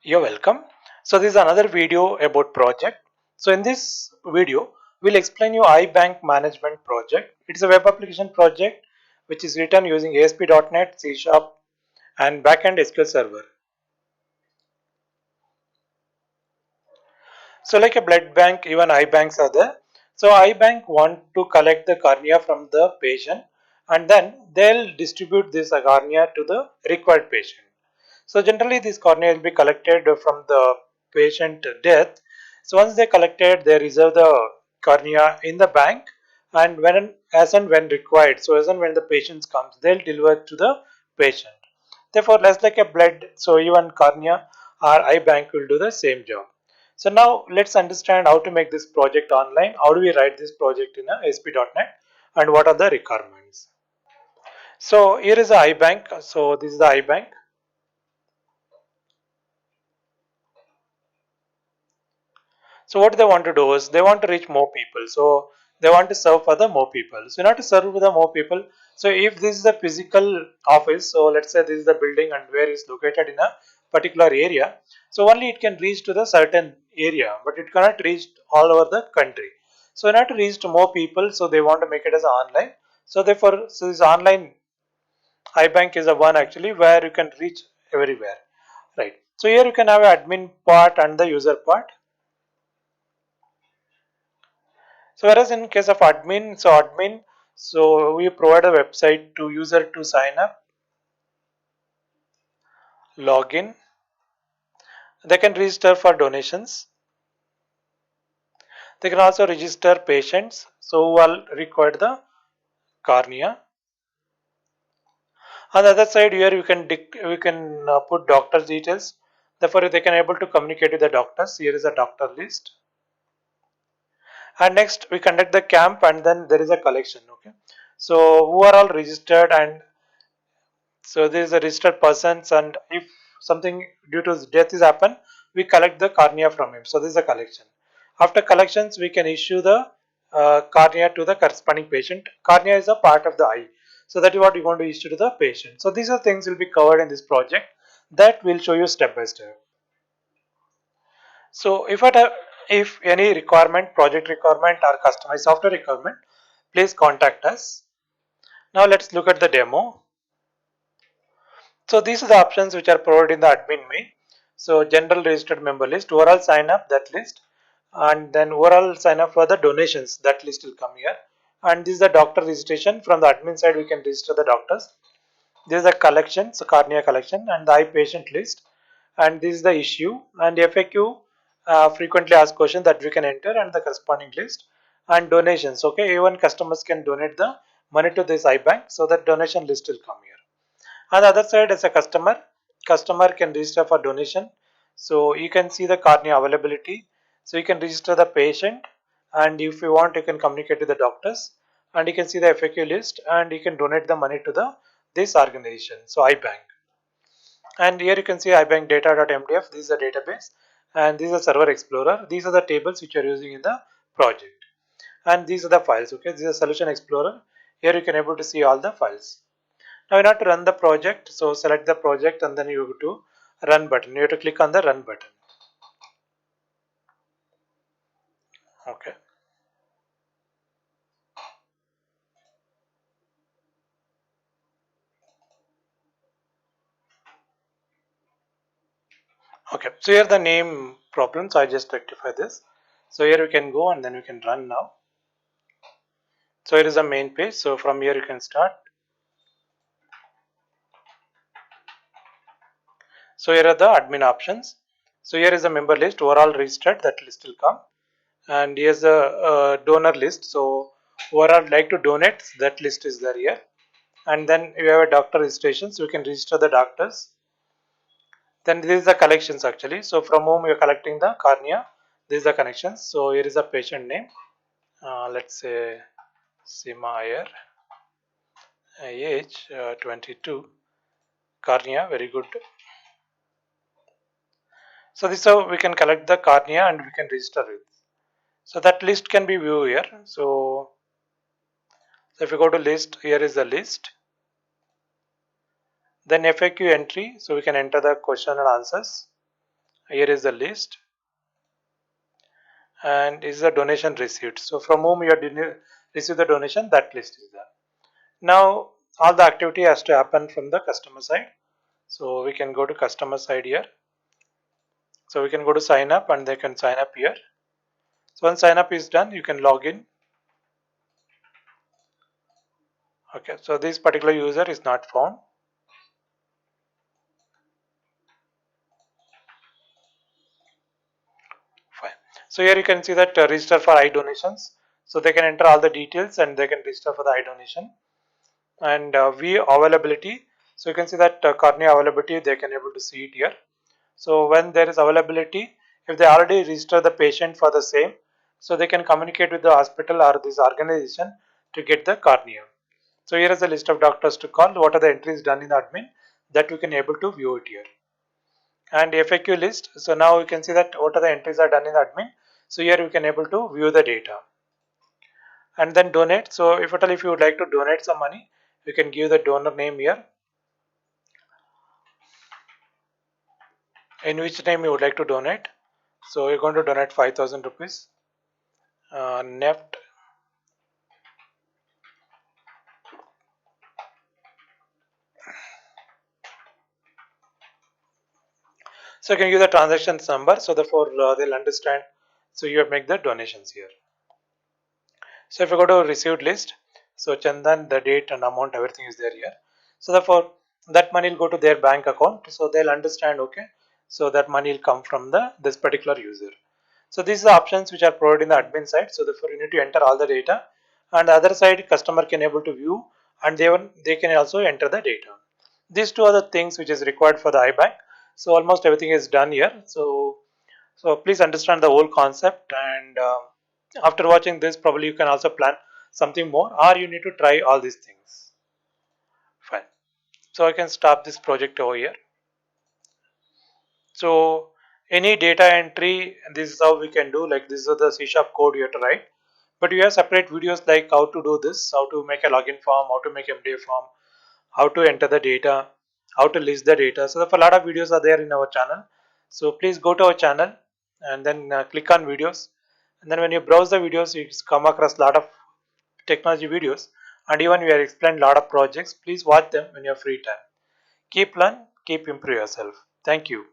You're welcome. So this is another video about project. So in this video, we'll explain you iBank management project. It's a web application project which is written using ASP.NET, C# and backend SQL Server. So like a blood bank, even iBanks are there. So iBank want to collect the cornea from the patient and then they'll distribute this cornea to the required patient. So generally this cornea will be collected from the patient death. So once they collected, they reserve the cornea in the bank and when as and when required. So as and when the patient comes, they'll deliver to the patient. Therefore, less like a blood, so even cornea or eye bank will do the same job. So now let's understand how to make this project online. How do we write this project in a ASP.NET and what are the requirements? So here is the iBank. So this is the iBank. So what they want to do is they want to reach more people. So they want to serve for the more people. So in order to serve for the more people, so if this is the physical office, so let's say this is the building and where it's located in a particular area. So only it can reach to the certain area, but it cannot reach all over the country. So in order to reach to more people, so they want to make it as online. So therefore, so this online iBank is the one actually where you can reach everywhere, right? So here you can have an admin part and the user part. So whereas in case of admin, so we provide a website to user to sign up, login. They can register for donations. They can also register patients, so who all require the cornea. On the other side, here we can put doctor's details. Therefore, they can able to communicate with the doctors. Here is a doctor list. And next, we conduct the camp, and then there is a collection. Okay, so who are all registered and so there is a registered persons and if something due to death is happen, we collect the cornea from him. So this is a collection. After collections, we can issue the cornea to the corresponding patient. Cornea is a part of the eye. So that is what we want to issue to the patient. So these are things will be covered in this project that will show you step by step. So if any requirement, project requirement or customized software requirement, please contact us. Now let's look at the demo. So these are the options which are provided in the admin main. So general registered member list, overall sign up, that list, and then overall sign up for the donations, that list will come here. And this is the doctor registration. From the admin side, we can register the doctors. This is the collection, so cornea collection, and the eye patient list. And this is the issue and FAQ, frequently asked question that we can enter and the corresponding list and donations. Okay, even customers can donate the money to this iBank, so that donation list will come here. On the other side, as a customer can register for donation. So you can see the cornea availability. So you can register the patient, and if you want, you can communicate with the doctors, and you can see the FAQ list, and you can donate the money to the this organization. So iBank, and here you can see iBank data.mdf. This is the database, and this is a server explorer. These are the tables which you are using in the project, and these are the files. Okay, this is a solution explorer. Here you can able to see all the files. Now in order to run the project, so select the project and then you go to run button. You have to click on the run button. Okay. Okay. So here the name problem. So I just rectify this. So here we can go and then we can run now. So here is the main page. So from here you can start. So here are the admin options. So here is the member list, overall registered, that list will come. And here's the donor list. So whoever would like to donate, that list is there here. And then you have a doctor registration, so you can register the doctors. Then this is the collections actually. So from whom you are collecting the cornea, this is the connections. So here is a patient name. Let's say Sima Iyer, age 22, cornea, very good. So this is how we can collect the cornea and we can register it. So that list can be viewed here. So if you go to list, here is the list. Then FAQ entry, so we can enter the question and answers. Here is the list, and is the donation received. So from whom you have received the donation, that list is there. Now all the activity has to happen from the customer side. So we can go to customer side here. So we can go to sign up and they can sign up here. So once sign up is done, you can log in. Okay, so this particular user is not found. Fine. So here you can see that register for iDonations. So they can enter all the details and they can register for the iDonation. And view availability. So you can see that Cornea availability, they can able to see it here. So when there is availability, if they already register the patient for the same, so they can communicate with the hospital or this organization to get the cornea. So here is a list of doctors to call. What are the entries done in the admin, that we can able to view it here. And FAQ list. So now you can see that what are the entries are done in the admin. So here you can able to view the data. And then donate. So if you would like to donate some money, you can give the donor name here. In which name you would like to donate. So you're going to donate 5,000 rupees. Neft. So you can give the transactions number. So therefore they'll understand. So you make the donations here. So if you go to received list, so Chandan, the date and amount, everything is there here. So therefore that money will go to their bank account. So they'll understand, okay, so that money will come from the this particular user. So these are the options which are provided in the admin side. So therefore you need to enter all the data, and the other side customer can able to view, and they can also enter the data. These two are the things which is required for the iBank. So almost everything is done here. So please understand the whole concept, and after watching this, probably you can also plan something more, or you need to try all these things. Fine. So I can stop this project over here. So any data entry, this is how we can do. Like this is the C# code you have to write. But you have separate videos like how to do this, how to make a login form, how to make MDA form, how to enter the data, how to list the data. So a lot of videos are there in our channel. So please go to our channel and then click on videos. And then when you browse the videos, you come across a lot of technology videos. And even we have explained a lot of projects. Please watch them when you have free time. Keep learn, keep improve yourself. Thank you.